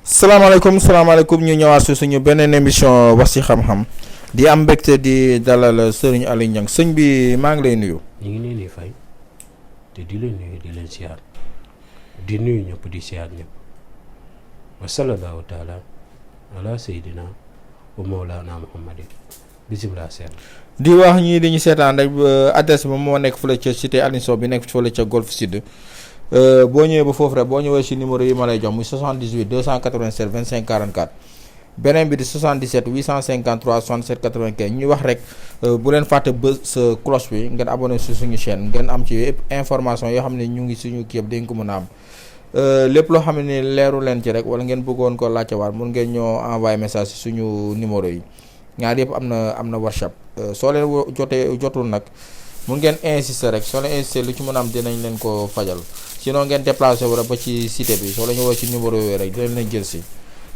salaamaaleykum ñu ñëwaat si suñu beneen émission wax ci xam-xam di am mbégte di dalal Serigne Aliou Niang sëñ bi maa ngi lay nuyu. ñu ngi leen di fay te di leen nuyu di leen siyaar di nuyu ñëpp di siyaar ñëpp wa sallallahu taala ala sayyidina wa mawlana muhammadin bisimilah seen di wax ñii di ñu seetaan rek adresse bi moo nekk fële ca cité Aline Sow bi nekk fële ca Golf Sud. boo ñëwee ba foofu rek boo ñëwee ci numéro yi ma lay jox muy 78 287 25 44 beneen bi di 77 853 67 95 ñuy wax rek bu leen fàtte ba sa cloche bi ngeen abonné ci suñu chaîne ngeen am ci information yoo xam ne ñu ngi suñu kii yëpp dañ ko mën a am lépp loo xam ne leeru leen ci rek wala ngeen bëggoon ko laajte waat mun ngeen ñoo envoyé message ci suñu numéro yi ñaar yëpp am na WhatsApp soo leen jotul nag mun ngeen insister rek soo leen insister lu ci mën a am dinañ leen ko fajal sinon ngeen déplacé wu rek ba ci cité bi soo la ñu woo ci numéro yooyu rek dinañ leen jël si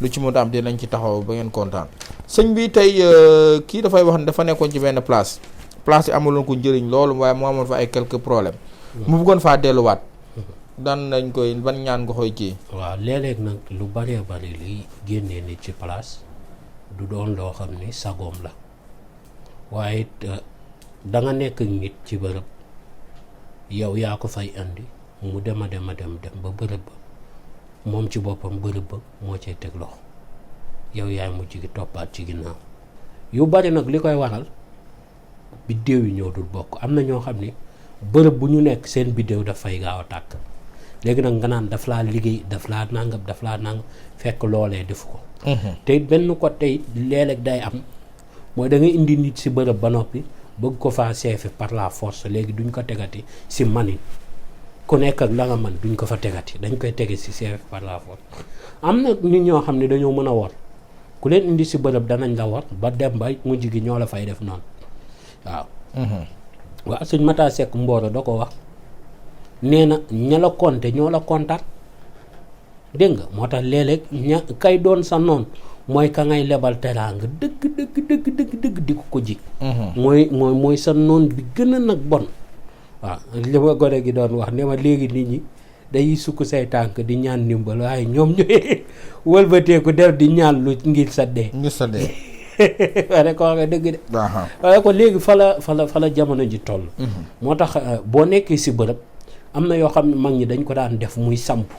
lu ci mën a am dinañ ci taxaw ba ngeen kontaan sëñ bi tey kii dafay wax ne dafa nekkoon ci benn place yi amuloon ko njëriñ loolu waaye mu amoon fa ay quelques problèmes mu bëggoon faa delluwaat daan nañ koy ban ñaan nga koy kii. waaw léeg-léeg nag lu bëree bëri liy génnee nit ci place du doon loo xam ni sagoom la waaye it da nga nekk nit ci bërëb yow yaa ko fay andi mu dem ba bërëb ba moom ci boppam bërëb ba moo cay teg loxo yow yaay mujj gi toppaat ci ginnaaw yu bari nag li koy waral biddéew yi ñoo dul bokk am na ñoo xam ni bërëb bu ñu nekk seen biddéew daf fay gaaw a tàkk léegi nag nga naan daf laa liggéey daf laa nangam fekk loolee defu ko te benn ko tey léeg-léeg day am mooy da ngay indi nit si bërëb ba noppi bëgg ko faa seefe par la force léegi duñ ko tegati si manin ku nekk ak la nga man duñ ko fa tegati dañ koy tege si seefe par la force am na nit ñoo xam ne dañoo mën a wor ku leen indi si bërëb danañ la wor ba dem ba mujj gi ñoo la fay def noonu waaw waaw suñ Mataa Seck Mboro da ko wax nee na ña la compter ñoo la kontar dégg nga moo tax léeg-léeg ña kay doon sa noon mooy ka ngay lebal teraanga dëgg di ko ji mooy sa noon bi gën a nag bon waaw li ma gone gi doon wax ne ma léegi nit ñi day sukk say tànk di ñaan ndimbal waaye ñoom ñooy wëlbateeku def di ñaan lu ngir sa dee waaye ko waxee dëgg de waaye ko léegi fa la jamono ji toll moo tax boo nekkee si bërëb am na yoo xam ne mag ñi dañ ko daan def muy samp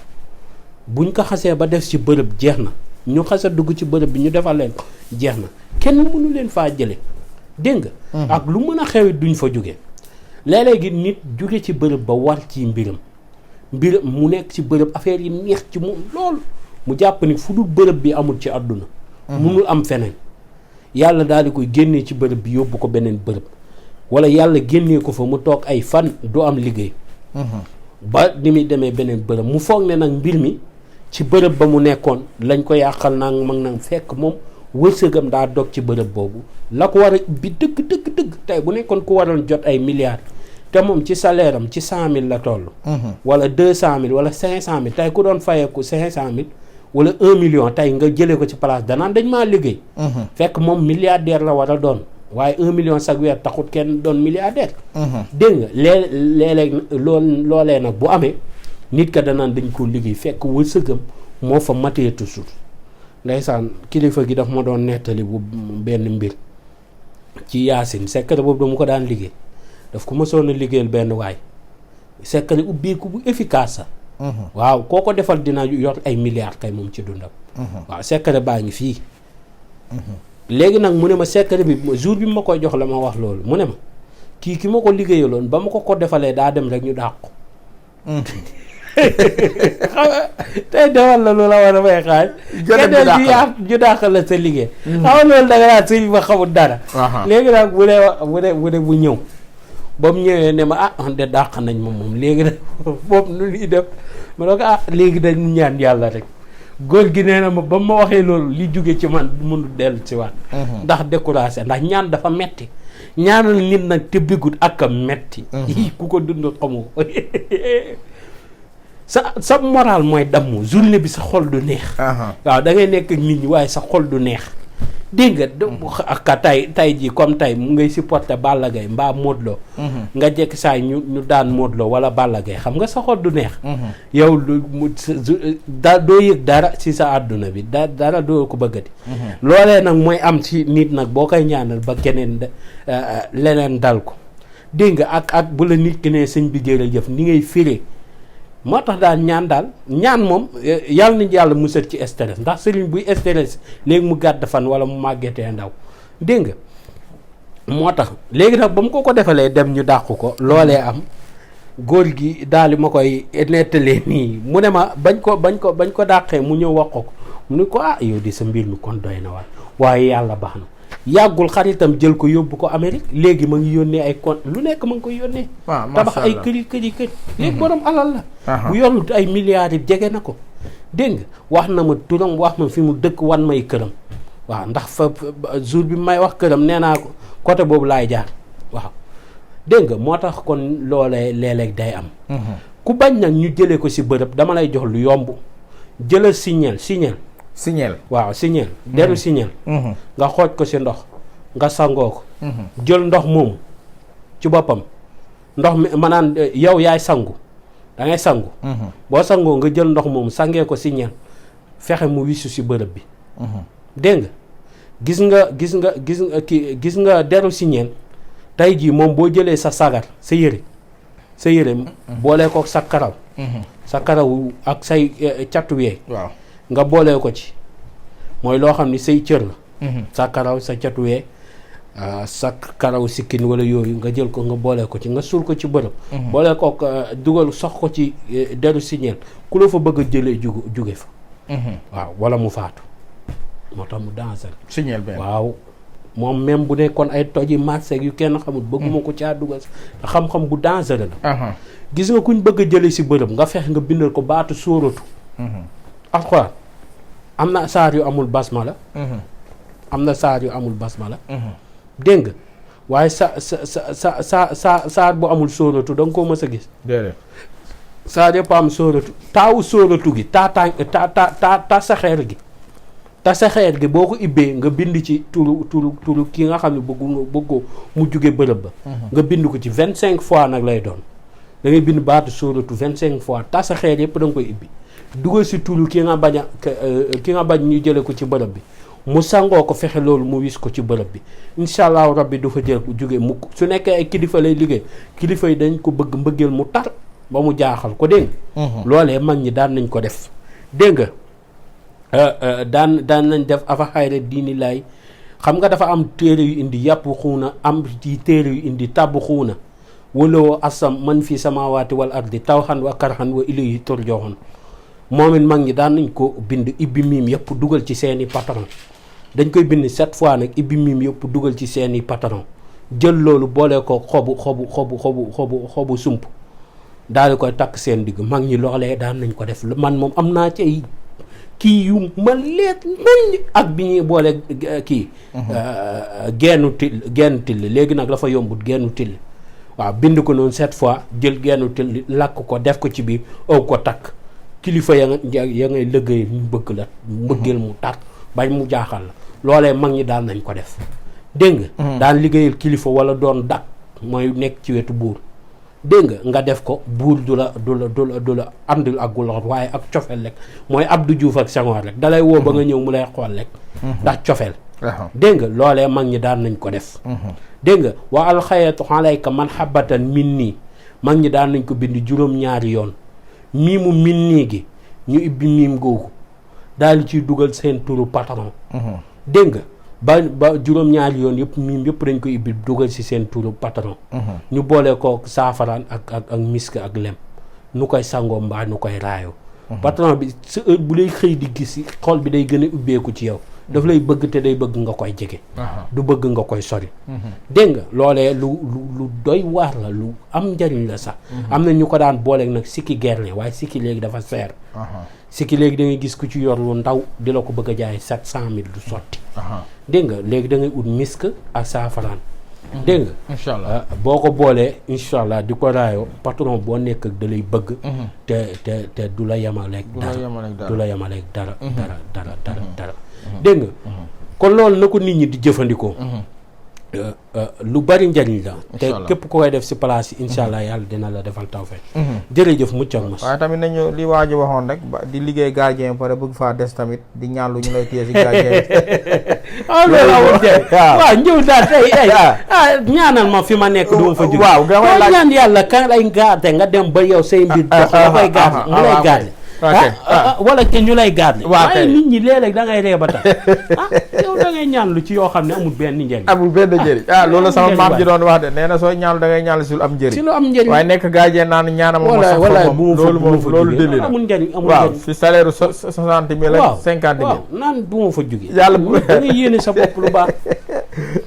buñ ko xasee ba def si bërëb jeex na ñu xasa dugg ci bërëb bi ñu defal leen ko jeex na kenn mënu leen faa jële dégg nga ak lu mën a xewit duñ fa jóge léeg-léegi nit jóge ci bërëb ba war ci mbiram mu nekk ci bërëb affaire yi neex ci moom loolu mu jàpp ni fu dul bërëb bi amul ci àdduna munul am feneen yàlla daal di koy génnee ci bërëb bi yóbbu ko beneen bërëb wala yàlla génnee ko fa mu toog ay fan du am liggéey ba ni muy demee beneen bërëb mu foog ne nag mbir mi ci bërëb ba mu nekkoon lañ ko yàqal nang mag nang fekk moom wërsëgam daa dog ci bërëb boobu la ko war a bi dëgg tey bu nekkoon ku waroon jot ay milliards te moom ci salaire am ci 100 000 la toll wala 200 000 wala 500 000 tey ku doon fayeeku 500 000 wala 1 million tey nga jëlee ko ci place danaan dañ maa liggéey fekk moom milliardaire la war a doon waaye 1 million chaque weer taxut kenn doon milliardaire dégg nga léeg-léeg loolee nag bu amee nit ka danaan dañ ko liggéey fekk wërsëgam moo fa matee toujours ndeysaan kilifa gi daf ma doon nettali bu benn mbir ci Yaasin secret boobu dama ko daan liggéey daf ko mësoon a liggéeyal benn waay secret ubbeeku bu efficace sa waaw koo ko defal dina yor ay milliards kay moom ci dundam waaw secret baa ngi fii léegi nag mu ne ma secret bi jour bi ma koy jox la ma wax loolu mu ne ma ki ma ko liggéeyaloon ba ma ko defalee daa dem rek ñu dàq ko tey defal la lu la war a may xaaj keneen ju dàqal la sa liggéey xam loolu da nga naan sëñ ba xamul dara léegi nag bu dee bu ñëw ba mu ñëwee ne ma man de dàq nañ ma moom léegi nag boobu nu ñuy def ma ne ko léegi dañu ñaan yàlla rek. góor gi nee na ma ba ma waxee loolu li jóge ci man mënu dellu si waat ndax découragé ndax ñaan dafa metti ñaanal nit nag te bigut ak a metti ku ko dund xamu ko sa moral mooy damm journée bi sa xol du neex waaw da ngay nekk ak nit ñi waaye sa xol du neex dégg nga ak tay ji comme tay mu ngay supporter Balla Gaye mbaa Modou Lo nga jekk saay ñu daan Modou Lo wala Balla Gaye xam nga sa xol du neex yow doo yëg dara ci sa àdduna bi dara doo ko bëggati loolee nag mooy am ci nit nag boo koy ñaanal ba keneen leneen dal ko dégg nga ak bu la nit ki ne sëñ bi jërëjëf ni ngay firé moo tax daal ñaan moom yàlla nañ yàlla musal ci stress ndax sëriñ buy stress léegi mu gàdd fan wala mu màggetee ndaw dégg nga moo tax léegi nag ba mu ko defalee dem ñu dàq ko loolee am góor gi daal di ma koy nettalee nii mu ne ma bañ ko dàqee mu ñëw wax ko mu ne ko yow di sa mbir mi kon doy na waaye yàlla baax na yàggul xaritam jël ko yóbbu ko Amérique léegi ma ngi yónnee ay compte lu nekk ma ngi koy yónnee tabax ay kër léegi borom alal la bu yorul ay milliards yi jege na ko dégg nga wax na ma turam wax ma fi mu dëkk wan may këram waaw ndax fa jour bi may wax këram nee naa ko côté boobu laay jaar waaw dégg nga moo tax kon loolee léeg-léeg day am ku bañ nag ñu jëlee ko si bërëb dama lay jox lu yomb jëlal signal waaw signal deru signal nga xooj ko ci ndox nga sangoo ko jël ndox moomu ci boppam ndox mi maanaam yow yaay sangu da ngay sangu boo sangoo nga jël ndox moomu sangee ko signal fexe mu wisu ci bërëb bi dégg nga gis nga deru signal tey jii moom boo jëlee sa sagar sa yére boolee ko sa karaw ak say catu wee waaw nga boolee ko ci mooy loo xam ni say cër la sa karaw sa catuwee sa karaw sikkin wala yooyu nga jël ko nga boolee ko ci nga suul ko ci bërëb boolee ko dugal sox ko ci deru signal ku la fa bëgg a jëlee jóge fa waaw wala mu faatu moo tax mu dansal signal benn waaw moom même bu nekkoon ay toji marché yu kenn xamul bëgguma ko caa dugal te xam-xam bu dangereux la gis nga kuñ bëgg a jëlee si bërëb nga fex nga bindal ko baatu sóoratu alxuraan am na saar yu amul basmala dégg nga waaye saar bu amul sóoratu da nga koo mës a gis saar yëpp am sóoratu taawu sóoratu gi ta saxeer gi boo ko ibbee nga bind ci turu ki nga xam ne bëggoo mu jóge bërëb ba nga bind ko ci 25 fois nag lay doon da ngay bind baatu sóoratu 25 fois ta saxeer yëpp da nga koy ibbi dugal si turu ki nga bañ ñu jële ko ci bërëb bi mu sangoo ko fexe loolu mu wis ko ci bërëb bi incha allahu rabbi du fa jël jóge mu su nekkee ay kilifa lay liggéey kilifa yi dañ ko bëgg mbëggeel mu tar ba mu jaaxal ko dégg nga loolee mag ñi daan nañ ko def dégg nga daan nañ def afa xayra diini laay xam nga dafa am téere yu indi yàpp xuuna am ci téere yu indi tàbb xuuna wala asam man fi samaawaati wal ardi tawxan wa karxan wa ilayhi turjaxun moom it mag ñi daan nañ ko bind ibbi miim yëpp dugal ci seeni patron dañ koy bind 7 fois nag ibbi miim yëpp dugal ci seeni patron jël loolu boole ko xobu sump daal di koy takk seen digg mag ñi loolee daan nañ ko def man moom am naa ci ay kii yu ma leet nañ ak bi ñuy boole kii gennu till léegi nag dafa yombut gennu till waaw bind ko noonu 7 fois jël gennu till lakk ko def ko ci biir aw ko takk kilifa ya ngay liggéey ñu bëgg la mbëggeel mu tar bañ mu jaaxal la loolee mag ñi daan nañ ko def dégg nga daan liggéeyal kilifa wala doon dak mooy nekk ci wetu buur dégg nga def ko buur du la àndul ak gulor waaye ak cofeel rek mooy Abdou Diouf ak Senghor rek dalay woo ba nga ñëw mu lay xool rek ndax cofeel dégg nga loolee mag ñi daan nañ ko def dégg nga wa alxayatu alayka man xabatan min nii mag ñi daan nañ ko bind juróom-ñaari yoon miimu min nii gi ñu ibbi miim googu daal di ciy dugal seen turu patron dégg nga ba juróom-ñaari yoon yëpp miim yëpp dañ ko ibbi dugal ci seen turu patron ñu boole ko saafaraan ak misk ak lem nu koy sangoo mbaa nu koy raayoo patron bi sa heure bu lay xëy di gis xol bi day gën a ubbeeku ci yow daf lay bëgg te day bëgg nga koy jege. du bëgg nga koy sori. dégg nga loolee lu doy waar la lu am njariñ la sax. am na ñu ko daan booleeg nag sikki gerle waaye sikki léegi dafa seer. sikki léegi da ngay gis ku ci yor lu ndaw di la ko bëgg a jaay 700 000 du sotti. dégg nga léegi da ngay ut misk ak saafaraan. dégg nga incha allah boo ko boolee incha allah di ko raayoo patron boo nekk ak da lay bëgg. te du la yemaleeg dara du la yemaleeg dara. dara. dégg nga kon loolu na ko nit ñi di jëfandikoo. lu bari njariñ la. te képp ko koy def si place yi incha allah yàlla dina la defal tawfeex. jërëjëf mucc ak mos. waaye tamit nañu li waa ji waxoon rek di liggéey gardien pare bëgg faa des tamit di ñaan lu ñu lay téye si gardien bi. loolu amul njëriñ waaw ñëw daal tey ñaanal ma fi ma nekk du ma fa jóg. waaw nga laaj ñaan yàlla ka lay garde nga dem ba yow say mbir dox nga koy garde mu lay garde. wala ke ñu lay garde. waaye nit ñi léeg-léeg da ngay ree ba tax yow da ngay ñaan lu ci yoo xam ne amul benn njëriñ. amul benn njëriñ loolu sama maam ji doon wax de nee na sooy ñaan da ngay ñaan si lu am njëriñ. si lu am njëriñ waaye nekk gardien naan ñaanam ma sax moom loolu délli la amul njëriñ amul waaw njëriñ. si salaire 60 000 ak 50 000. waaw naan bu ma fa jógee. yàlla da ngay yéene sa bopp lu baax.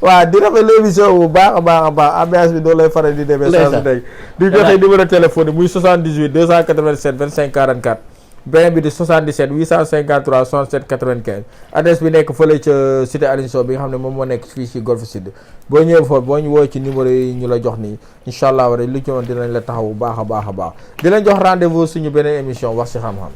waaw di rafetlu émission bu baax a baax ambiance bi doo lay faral di demee saa su nekk di joxe numéro téléphone yi muy 78 287 25 44 beneen bi di 77 853 67 95 adresse bi nekk fële ca cité Aline Sow bi nga xam ne moom moo nekk fii ci Golf Sud boo ñëwee foofu boo ñu woo ci numéro yi ñu la jox nii incha allah war lu ci woon dinañ la taxaw bu baax a baax di leen jox rendez-vous suñu beneen émission wax ci xam-xam